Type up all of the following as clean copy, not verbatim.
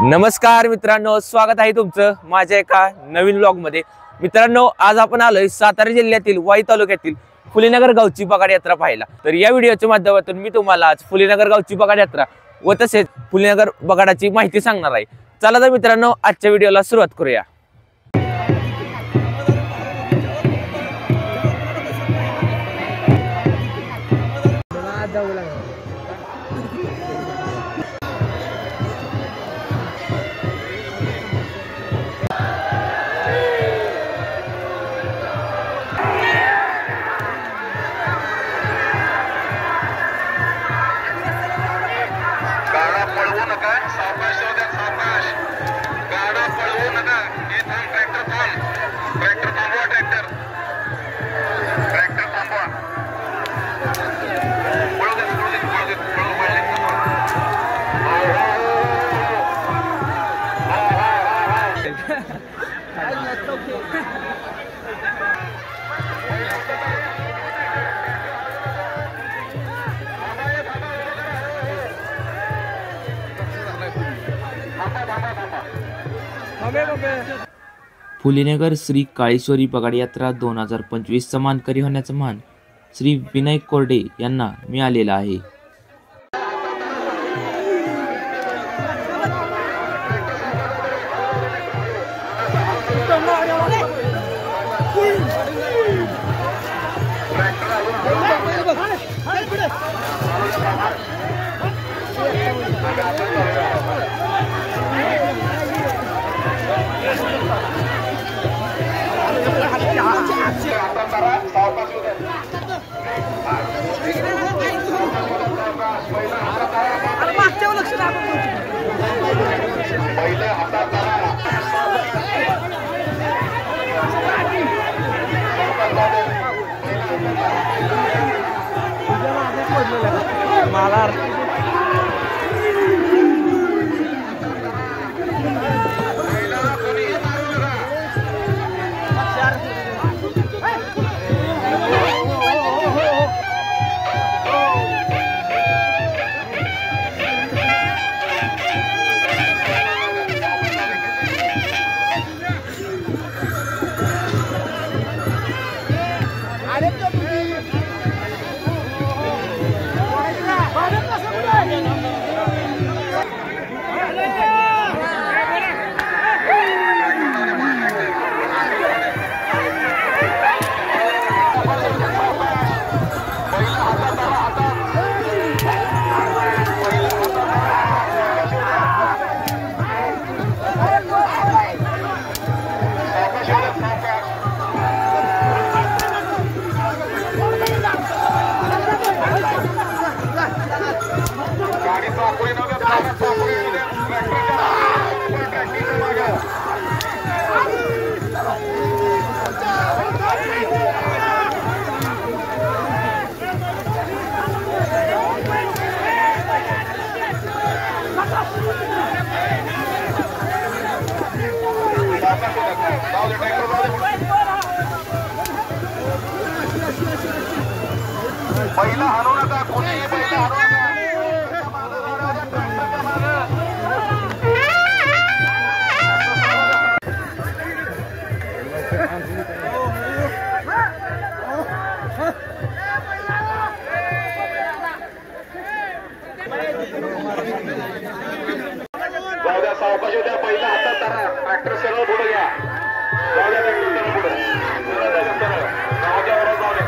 नमस्कार मित्रांनो, स्वागत आहे तुमचं माझ्या एका नवीन व्लॉग मध्ये। मित्रांनो, आज आपण आलोय सातारा जिल्ह्यातील वाई तालुक्यातील फुलेनगर गावची बगाड यात्रा पाहायला। तर या व्हिडिओच्या माध्यमातून मी तुम्हाला आज फुलेनगर गावची बगाड यात्रा व तसेच फुलेनगर बगाडाची माहिती सांगणार आहे। चला तर मित्रांनो, आजच्या व्हिडिओला सुरुवात करूया। फुलेनगर श्री काळेश्वरी बगाड यात्रा 2025 चा मानकरी होण्याचा मान श्री विनायक कोरडे यांना मिळालेला आहे। पहिला हरवू नका, कोणीही पहिला हरवू नका। जाऊ द्या, सावकाश होत्या, पहिला हातात धरा, ट्रॅक्टर सरळ पुढे घ्या। जाऊ द्या, ट्रॅक्टर सरळ पुढे, सरळ गावाच्या वर जाऊ द्या।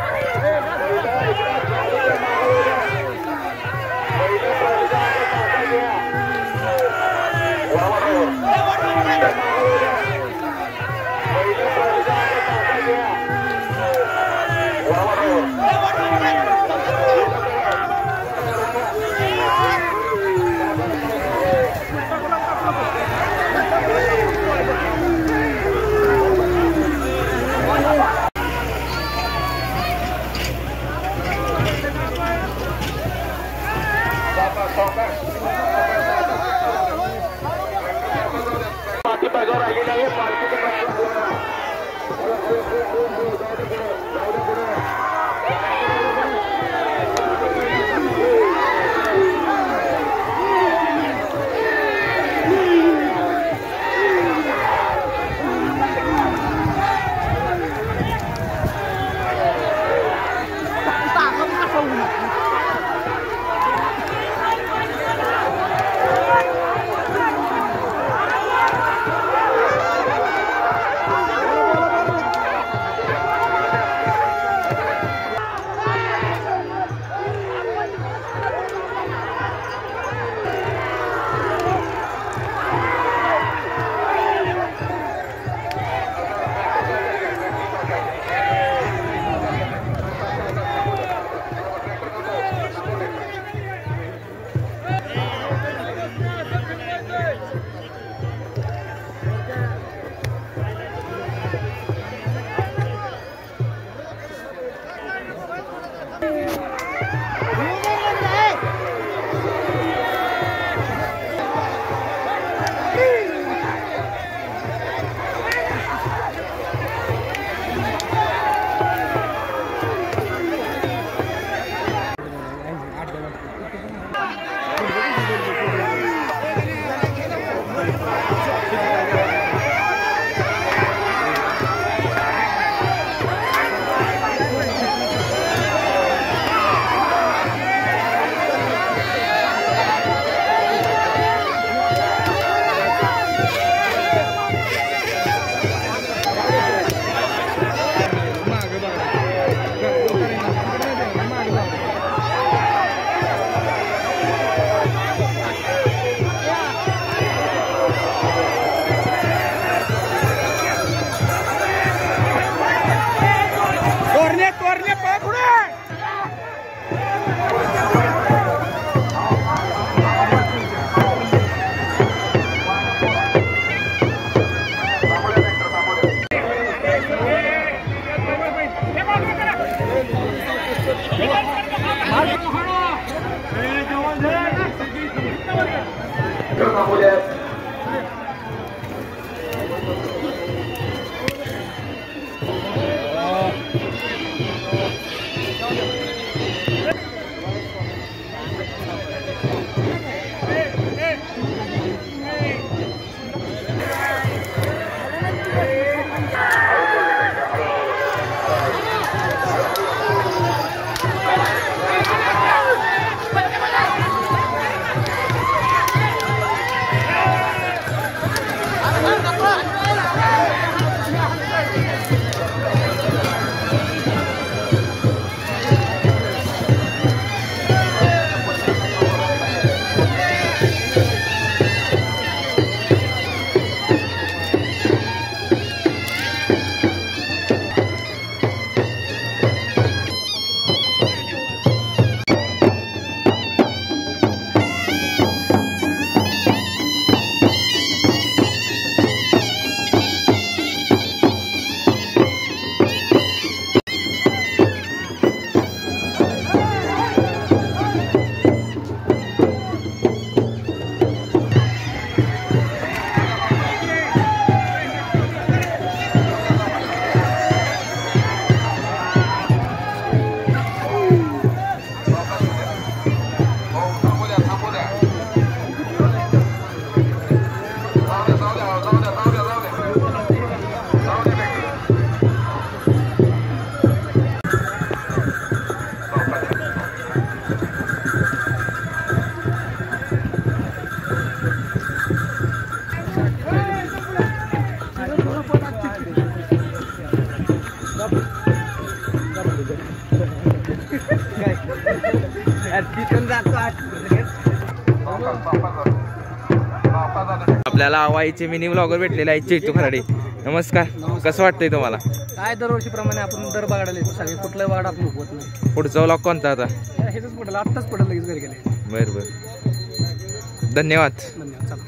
आपल्याला वाईचे मिनी व्लॉगर भेटलेले आहे चेतू खराडे. नमस्कार. कसं वाटतंय तुम्हाला? काय दरवर्षीप्रमाणे आपण दर बघायला येतो सगळे कुठलं बघा आपण होत नाही. पुढचा व्लॉग कोणता आता? हेच पडलं आत्ताच पडलं लगेच घरी गेले. बरं बरं धन्यवाद. धन्यवाद. चला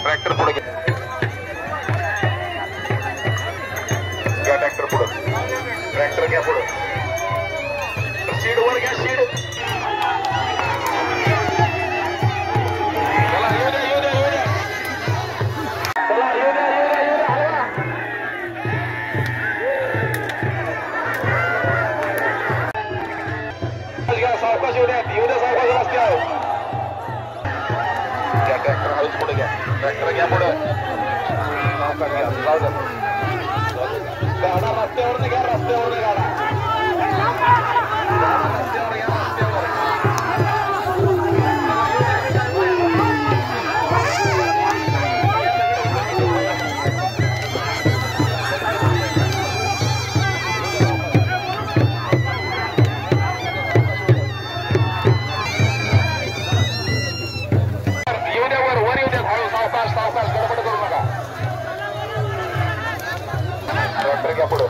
ट्रॅक्टर पुढे घ्या. ट्रॅक्टर पुढे. ट्रॅक्टर घ्या पुढे. सीड वर घ्या. सीड सावकाश येऊ द्या सावकाश रस्ते आहे. घ्या ट्रॅक्टर हळूच पुढे घ्या. ट्रॅक्टर घ्या पुढे. सावकाश घ्या. जाऊ द्या. गाडा रस्त्यावर घ्या. रस्त्यावर गाडा. रस्त्यावर घ्या. रस्त्यावर. सावकाश गडबड करू नका. ट्रॅक्टर घ्या पुढे.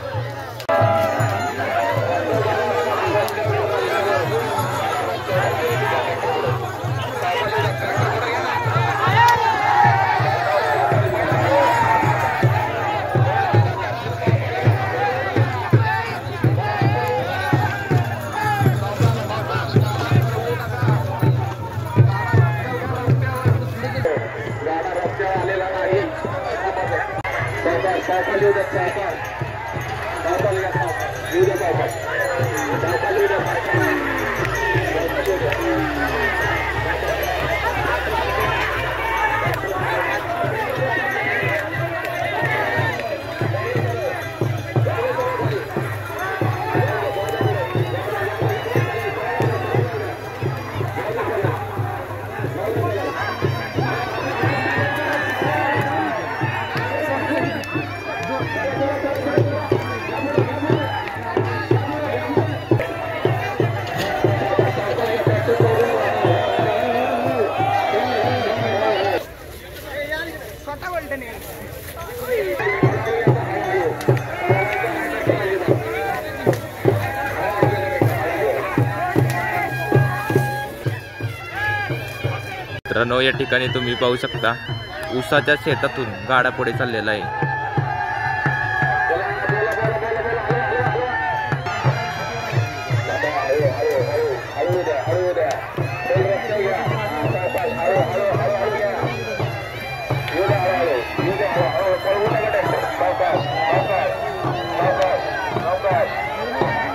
मित्रांनो या ठिकाणी तुम्ही पाहू शकता ऊसाच्या शेतातून गाडा पुढे चाललेला आहे. पळवू नका ट्रॅक्टर. सावकाश सावकाश सावकाश सावकाश.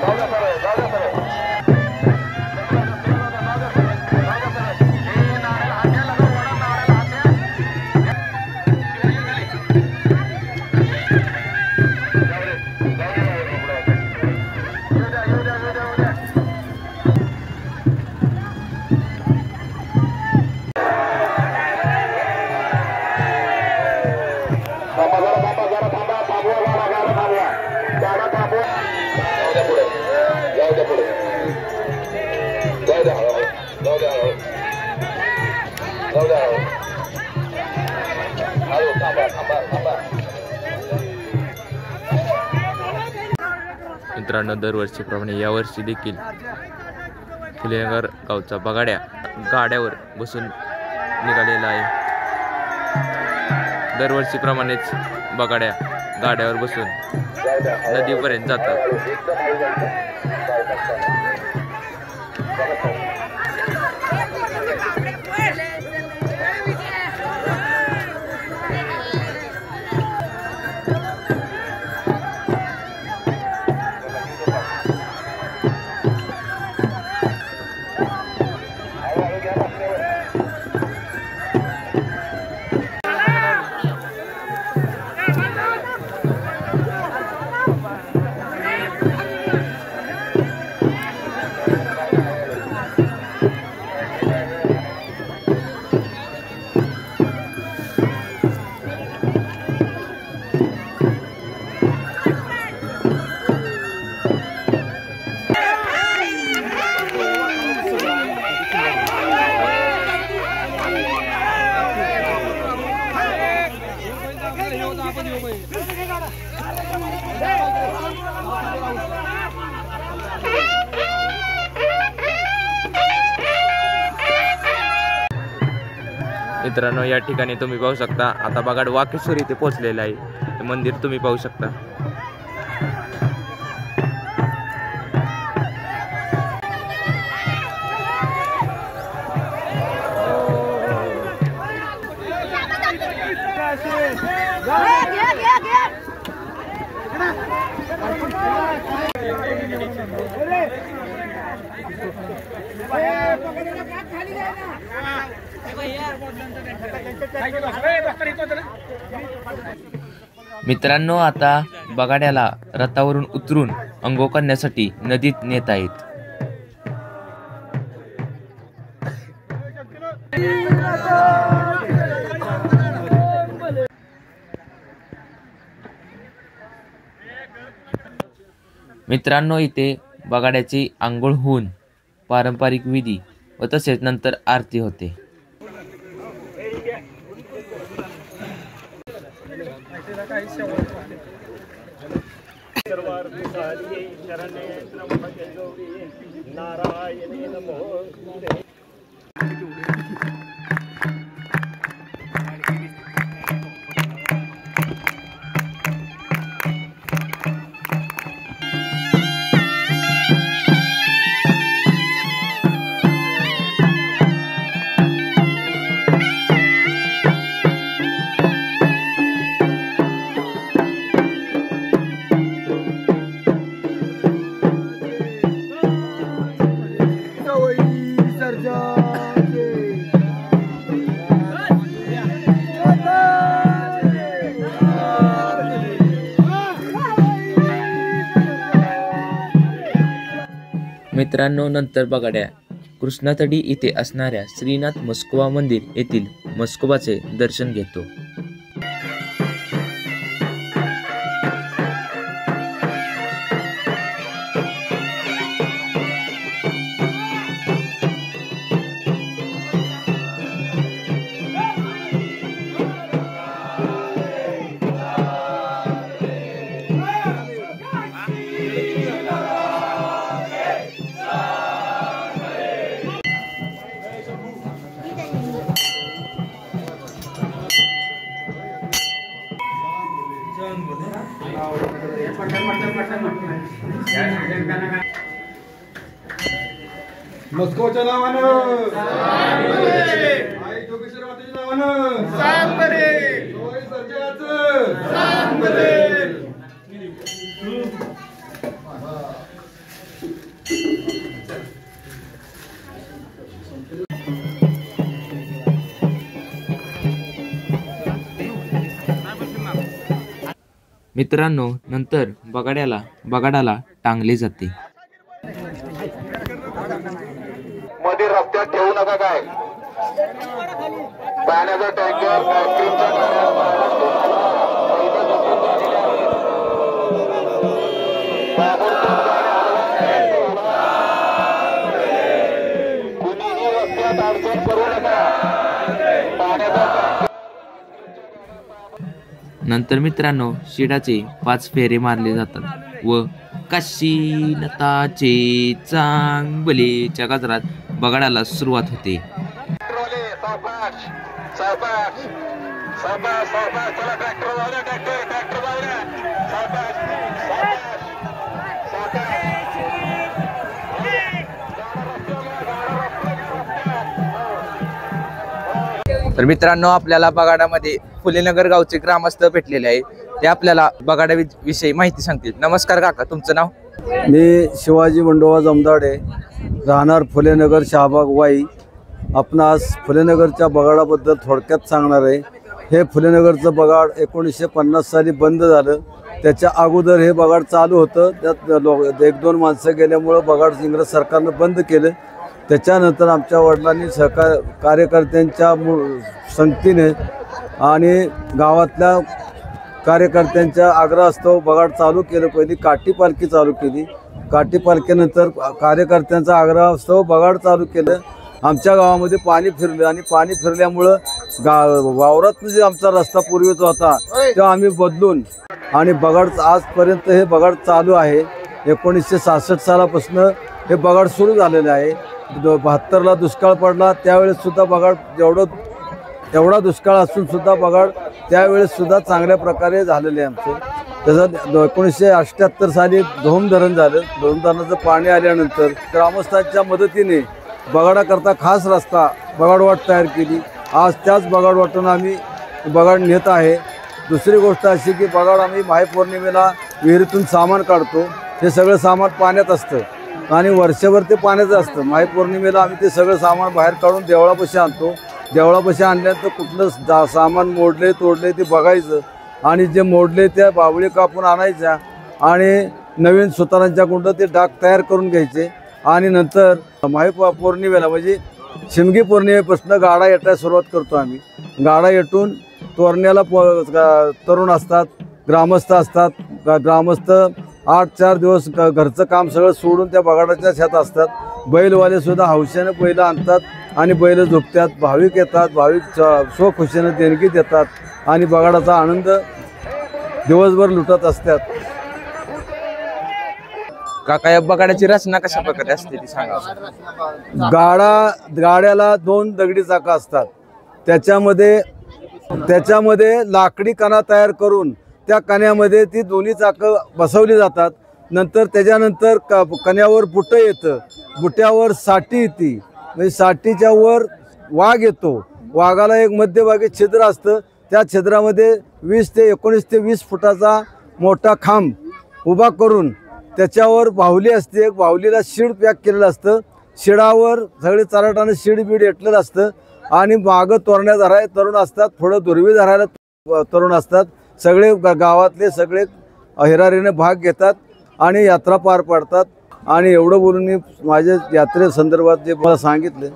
जाऊ द्या सरळ, जाऊ द्या सरळ. मित्रांनो, दरवर्षीप्रमाणे यावर्षी देखील फुलेनगर गावचा बगाड्या गाड्यावर बसून निघालेला आहे. दरवर्षीप्रमाणेच बगाड्या गाड्यावर बसून नदीपर्यंत जातात. मित्रांनो, या ठिकाणी तुम्ही पाहू शकता आता बगाड वाकेश्वर इथे पोहोचलेलं आहे. हे मंदिर तुम्ही पाहू शकता. मित्रांनो, आता बगाड्याला रथावरून उतरून अंघोळ करण्यासाठी नदीत नेत आहेत. मित्रांनो, इथे बगाड्याची आंघोळ होऊन पारंपरिक विधी व तसेच नंतर आरती होते. मित्रांनो, नंतर बगाड्या कृष्णातडी इथे असणाऱ्या श्रीनाथ मस्कोबा मंदिर येथील मस्कोबाचे दर्शन घेतो. मस्कोच्या नावानं आई जोगेश्वर मातेच्या नावानं सर्जाचं मित्रांनो, नंतर बगाडाला टांगले जाते. मध्ये रस्त्यात ठेवू नका काय पाण्याचा टँकर आईस्क्रीमच्या कुणीही रस्त्यात अडचण करू नका. पाण्याचा नंतर मित्रांनो, शिडाचे 5 फेरे मारले जातात व काशीनाथाचे चांगलेच्या गजरात बगाडाला सुरुवात होते. चला ट्रॅक्टर जाऊ द्या. ट्रॅक्टर जाऊ द्या. तर मित्रांनो, आपल्याला बगाडामध्ये फुलेनगर गावचे ग्रामस्थ भेटलेले आहे. ते आपल्याला बगाडा विषयी माहिती सांगतील. नमस्कार काका, तुमचं नाव? मी शिवाजी बंडोबा जमदाडे, राहणार फुलेनगर, शहाबाग, वाई. आपण आज फुलेनगरच्या बगाडाबद्दल थोडक्यात सांगणार आहे. हे फुलेनगरचं बगाड 1950 साली बंद झालं. त्याच्या अगोदर हे बगाड चालू होतं. त्यात 1-2 माणसं गेल्यामुळं बगाड इंग्रज सरकारनं बंद केलं. त्याच्यानंतर आमच्या वडिलांनी कार्यकर्त्यांच्या संगतीने आणि गावातल्या कार्यकर्त्यांच्या आग्रहास्तव बगाड चालू केलं. पहिली काठी पालखी चालू केली. काठी पालखीनंतर कार्यकर्त्यांचा आग्रहास्तव बगाड चालू केलं. आमच्या गावामध्ये पाणी फिरलं आणि पाणी फिरल्यामुळं वावरातनं जे आमचा रस्ता पूर्वीचा होता तो आम्ही बदलून आणि बगाड आजपर्यंत हे बगाड चालू आहे. 1966 सालापासून हे बगाड सुरू झालेलं आहे. 72ला दुष्काळ पडला, त्यावेळेससुद्धा बगाड एवढा दुष्काळ असून सुद्धा बगाड त्यावेळेससुद्धा चांगल्या प्रकारे झालेले आहे आमचं. त्याचं 1978 साली धोम धरण झालं. धोम धरणाचं पाणी आल्यानंतर ग्रामस्थांच्या मदतीने बगाडाकरता खास रस्ता बगाडवाट तयार केली. आज त्याच बगाडवाटून आम्ही बगाड नेत आहे. दुसरी गोष्ट अशी की बगाड आम्ही महापौर्णिमेला विहिरीतून सामान काढतो. ते सगळं सामान पाण्यात असतं आणि वर्षभर ते पाण्याचं असतं. महापौर्णिमेला आम्ही ते सगळं सामान बाहेर काढून देवळापाशी आणतो. देवळापाशी आणल्यानंतर कुठलं सामान मोडले तोडले ते बघायचं आणि जे मोडले त्या बावळी कापून आणायच्या आणि नवीन सुतारांच्या कुंड ते डाग तयार करून घ्यायचे आणि नंतर महापौर्णिमेला म्हणजे शिमगी पौर्णिमेपासून गाडा येटायला सुरुवात करतो आम्ही. गाडा येटून तोरण्याला तरुण असतात, ग्रामस्थ असतात. ग्रामस्थ 8-4 दिवस घरचं काम सगळं सोडून त्या बगाडाच्या शेतात असतात. बैलवाले सुद्धा हौशेनं बैल आणतात आणि बैल झोपतात. भाविक येतात, भाविक स्वखुशीनं देणगी देतात आणि बगाडाचा आनंद दिवसभर लुटत असतात. काका, या बगाडाची रचना कशा प्रकारे असते ती सांगा. गाड्याला 2 दगडी चाकं असतात. त्याच्यामध्ये लाकडी कणा तयार करून त्या कण्यामध्ये ती दोन्ही चाकं बसवली जातात. नंतर त्याच्यानंतर कण्यावर बुटं येतं. बुट्यावर साठी येते. म्हणजे साठीच्या वर वाघ येतो. वाघाला एक मध्यभागी छिद्र असतं. त्या छिद्रामध्ये 19 ते 20 फुटाचा मोठा खांब उभा करून त्याच्यावर बाहुली असते. बाहुलीला शीड पॅक केलेलं असतं. शिडावर सगळे चराटानं शीड बीड येटलेलं असतं आणि मागं तोरण्या धराय तरुण असतात, पुढं दुर्वी धरायला तरुण असतात. सगळे गावातले सगळे हिरारीने भाग घेतात आणि यात्रा पार पाडतात. आणि एवढं बोलून मी माझ्या यात्रेसंदर्भात जे मला सांगितलं.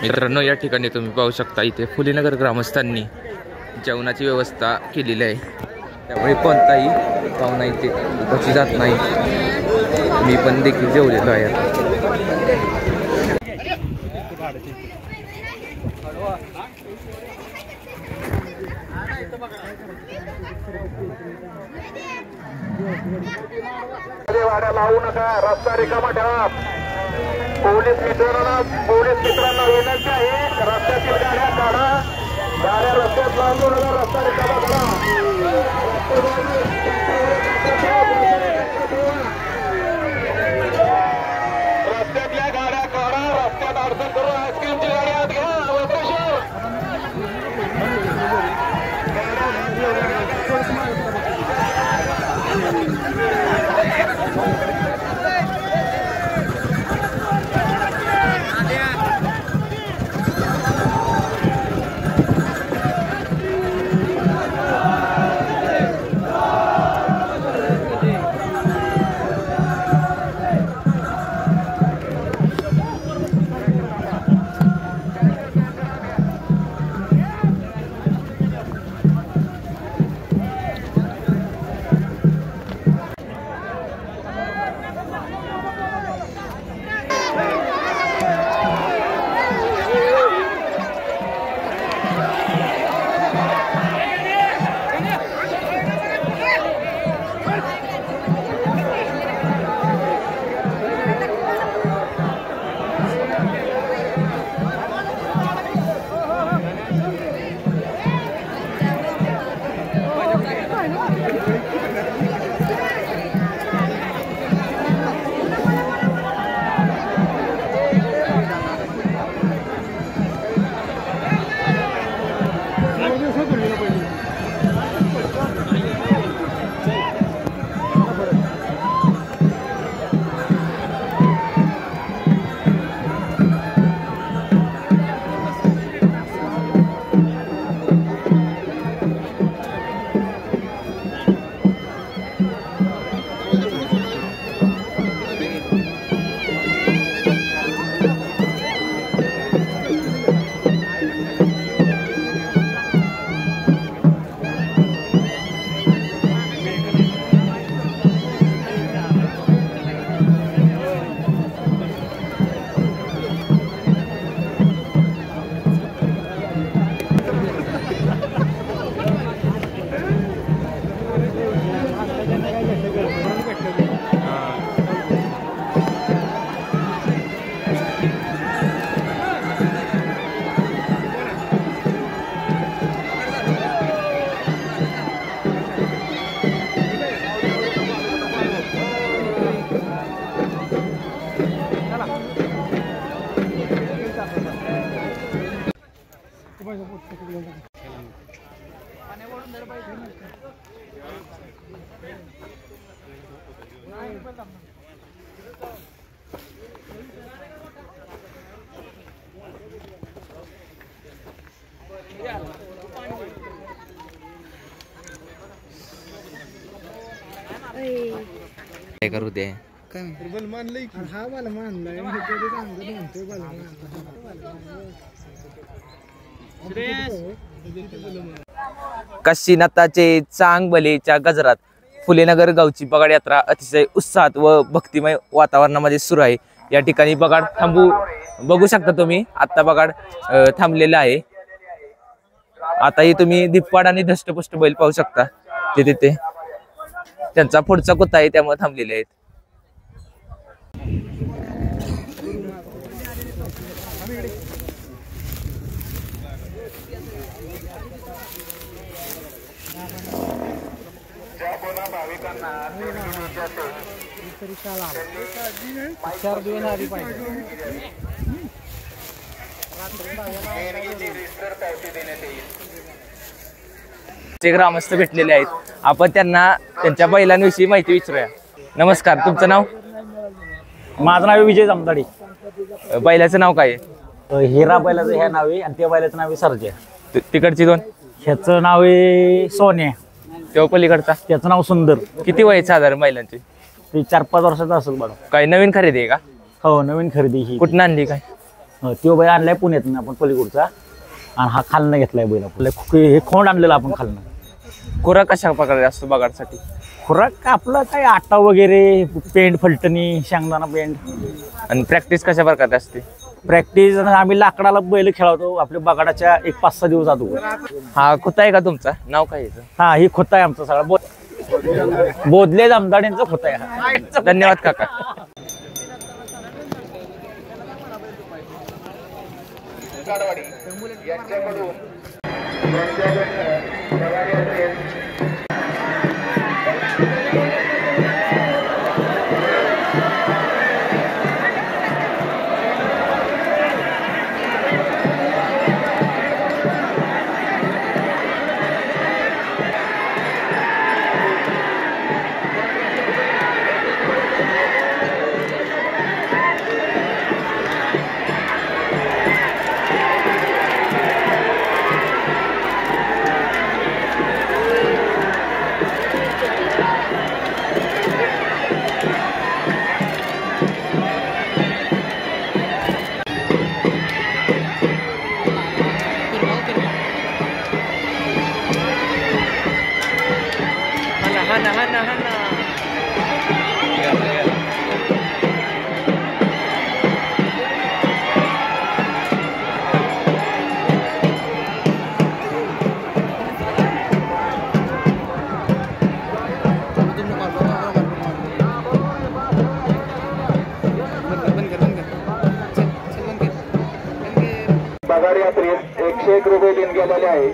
मित्रांनो या ठिकाणी तुम्ही पाहू शकता इथे फुलेनगर ग्रामस्थांनी जेवणाची व्यवस्था केलेली आहे, त्यामुळे कोणताही पाहुणा इथे उपाशी जात नाही. मी पण देखील जेवलेलो आहे. वाड्या लावू नका, रस्ता रिकामा ठेवा. पोलीस मित्रांना विनंती आहे, रस्त्यातील गाड्या काढा, गाड्या रस्त्यात लावू नका, रस्ता रिकामा करा. रस्त्यातल्या गाड्या काढा, रस्त्यात अडचण करू. आईस्क्रीमची गाडी आत घ्या. काय करू दे काशीनाथाचे चांगबलेच्या गजरात फुलेनगर गावची बगाड यात्रा अतिशय उत्साहात व भक्तिमय वातावरणामध्ये सुरू आहे. या ठिकाणी बगाड बघू शकता तुम्ही. आता बगाड थांबलेला आहे. आताही तुम्ही दिप्पाड आणि धष्टपुष्ट बैल पाहू शकता. ते तिथे त्यांचा पुढचा कुत्ता आहे त्यामुळे थांबलेले आहेत. ग्रामस्थ भेटलेले आहेत. आपण त्यांना त्यांच्या बैलांविषयी माहिती विचारूया. नमस्कार, तुमचं नाव? माझं नाव विजय जमदाडे. बैलाचं नाव काय आहे? हिरा बैलाचं ह्या नाव आहे आणि त्या बैलाचं नाव आहे सरजा. तिकडची दोन? ह्याचं नाव आहे सोन्या. तेव्हा पलीकडचा? त्याचं नाव सुंदर. किती वय साधारण बैलांची? ते 4-5 वर्षाचं असेल बघा. काय नवीन खरेदी आहे का? हो, नवीन खरेदी ही. कुठून आणली काय? तो बैल आणलाय पुण्यातून आपण पलीकडचा, आणि हा खालनं घेतलाय बैल आपला. हे खोंड आणलेलं आपण खालनं. खुराक कशा प्रकारे असतो बगाडसाठी? खुराक आपलं काय आटा वगैरे, पेंड फलटणी, शेंगदाणा पेंड. आणि प्रॅक्टिस कशा प्रकारे असते? प्रॅक्टिस आम्ही लाकडाला बैल खेळवतो आपल्या बगाडाच्या 1-5-6 दिवस अगोदर. हा खोता आहे का तुमचा? नाव काय याचं? हा ही खोता आहे आमचा सगळा बोधले जामदाड्यांचा खोता आहे हा. धन्यवाद काका. बगाड यात्रेत 101 रुपये देणगी आलेले आहे.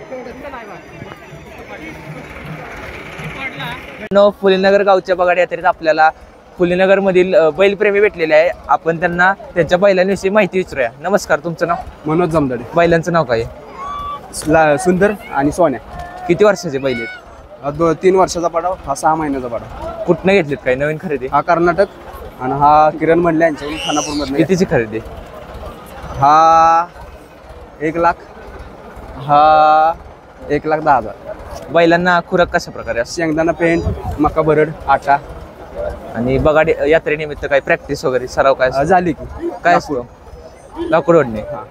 फुलेनगर गावच्या बगाड यात्रेत आपल्याला फुलेनगर मधील बैलप्रेमी भेटलेले आहे. आपण त्यांना त्यांच्या बैलांविषयी माहिती विचारूया. नमस्कार, तुमचं नाव? मनोज जामदाडे. बैलांचं नाव काय? सुंदर आणि सोन्या. किती वर्षाचे बैल आहेत? 3 वर्षाचा पाडाव, हा 6 महिन्याचा पाडाव. कुठनं घेतलेत? काय नवीन खरेदी? हा कर्नाटक आणि हा किरण मंडले यांच्याकडून खानापूर मधून. कितीची खरेदी? हा 1 लाख, हा 1,10,000. बैलांना खुराक कशा प्रकारे असते? शेंगदाणा पेंट, मका भरड, आटा. आणि बगाड यात्रेनिमित्त काय प्रॅक्टिस वगैरे सराव काय असतो? झाली की काय असतो? लाकूड ओढणे. हा.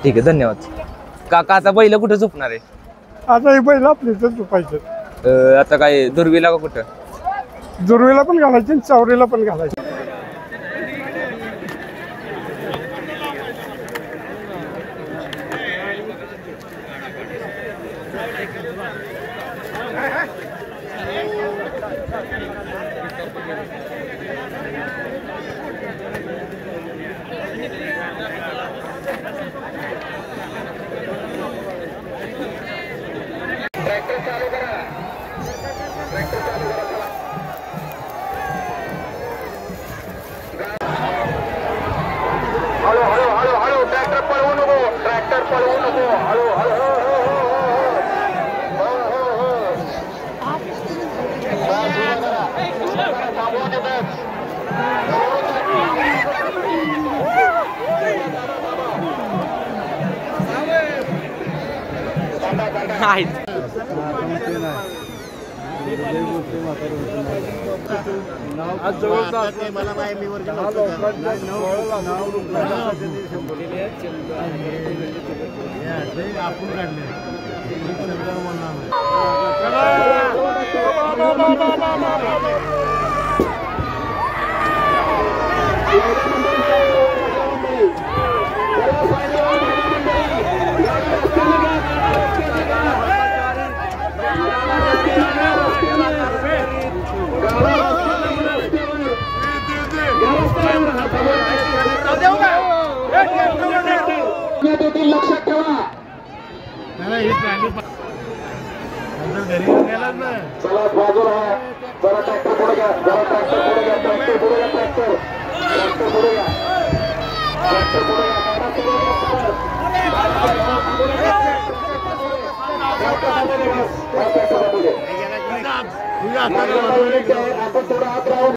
ठीक आहे, धन्यवाद. काका आता बैल कुठं झोपणार आहे? आता हे बैल आपले तर झोपायचं. आता काय दुर्वीला का कुठं? दुर्वेला पण घालायचे आणि चावरीला पण घालायचे. हळू हळू हळू हळू ट्रॅक्टर पळवू नको, ट्रॅक्टर पळवू नको. हळू हळू लक्षात ठेवा. चला बाजूला जरा ट्रॅक्टर पुढे घ्या, जरा ट्रॅक्टर पुढे घ्या, ट्रॅक्टर पुढे घ्या, ट्रॅक्टर पुढे घ्या, ट्रॅक्टर पुढे घ्या. आपण थोडं आत राहून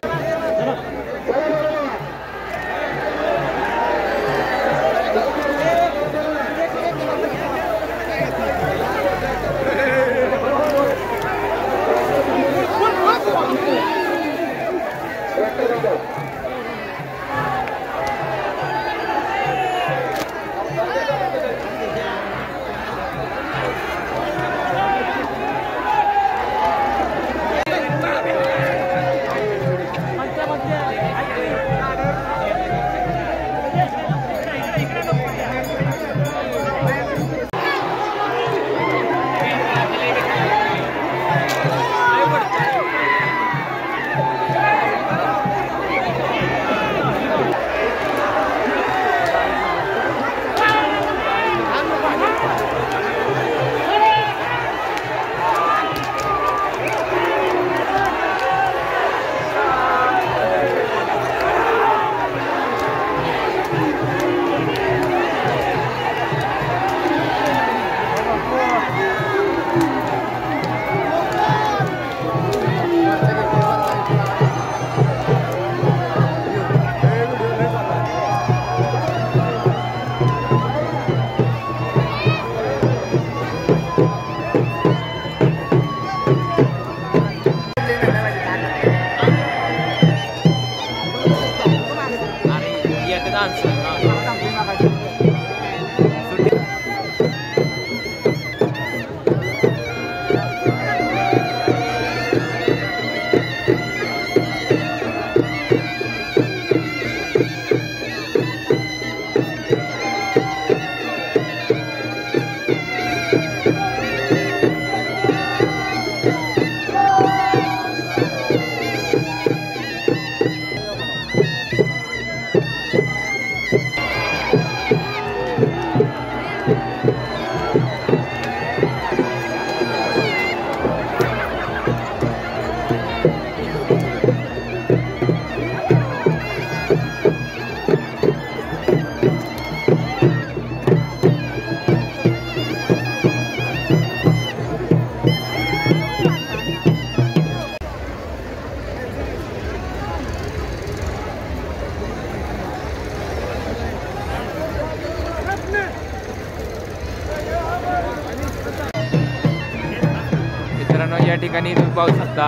मित्रांनो या ठिकाणी तुम्ही पाहू शकता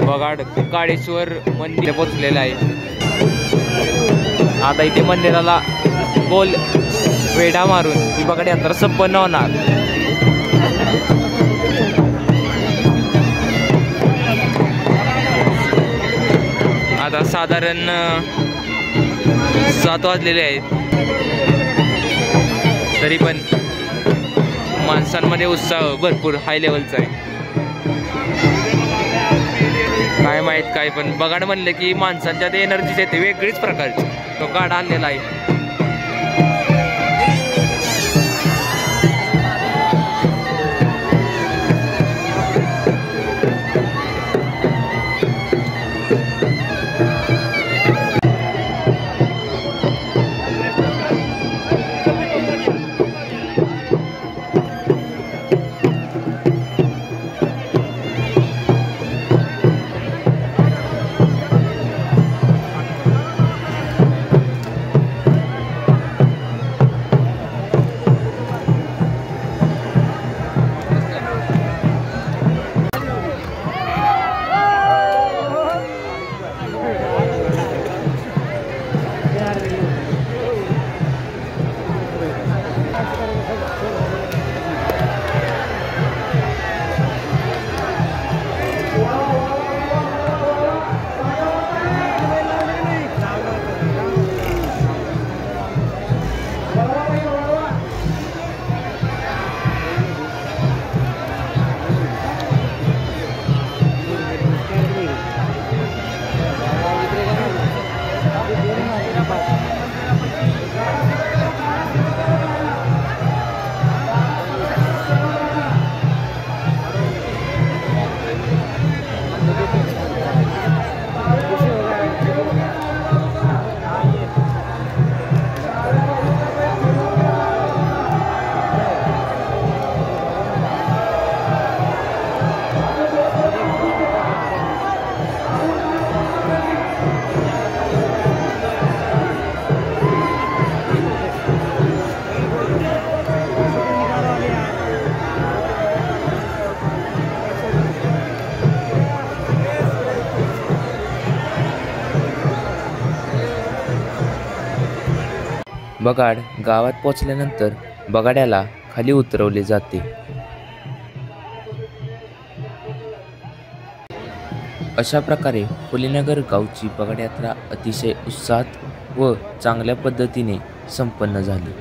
बगाड काळेश्वर मंदिर पोचलेलं आहे. आता इथे मंदिराला गोल वेढा मारून ही बगाड यात्रा संपन्न होणार. आता साधारण 7 वाजलेले आहेत, तरी पण माणसांमध्ये उत्साह भरपूर हाय लेवलचा आहे. काय माहित काय, पण बगाड म्हणलं की माणसांच्या ते एनर्जीच येते वेगळीच प्रकारची. तो गाडा आणलेला आहे. बगाड गावात पोचल्यानंतर बगाड्याला खाली उतरवले जाते. अशा प्रकारे फुलेनगर गावची बगाड यात्रा अतिशय उत्साहात व चांगल्या पद्धतीने संपन्न झाली.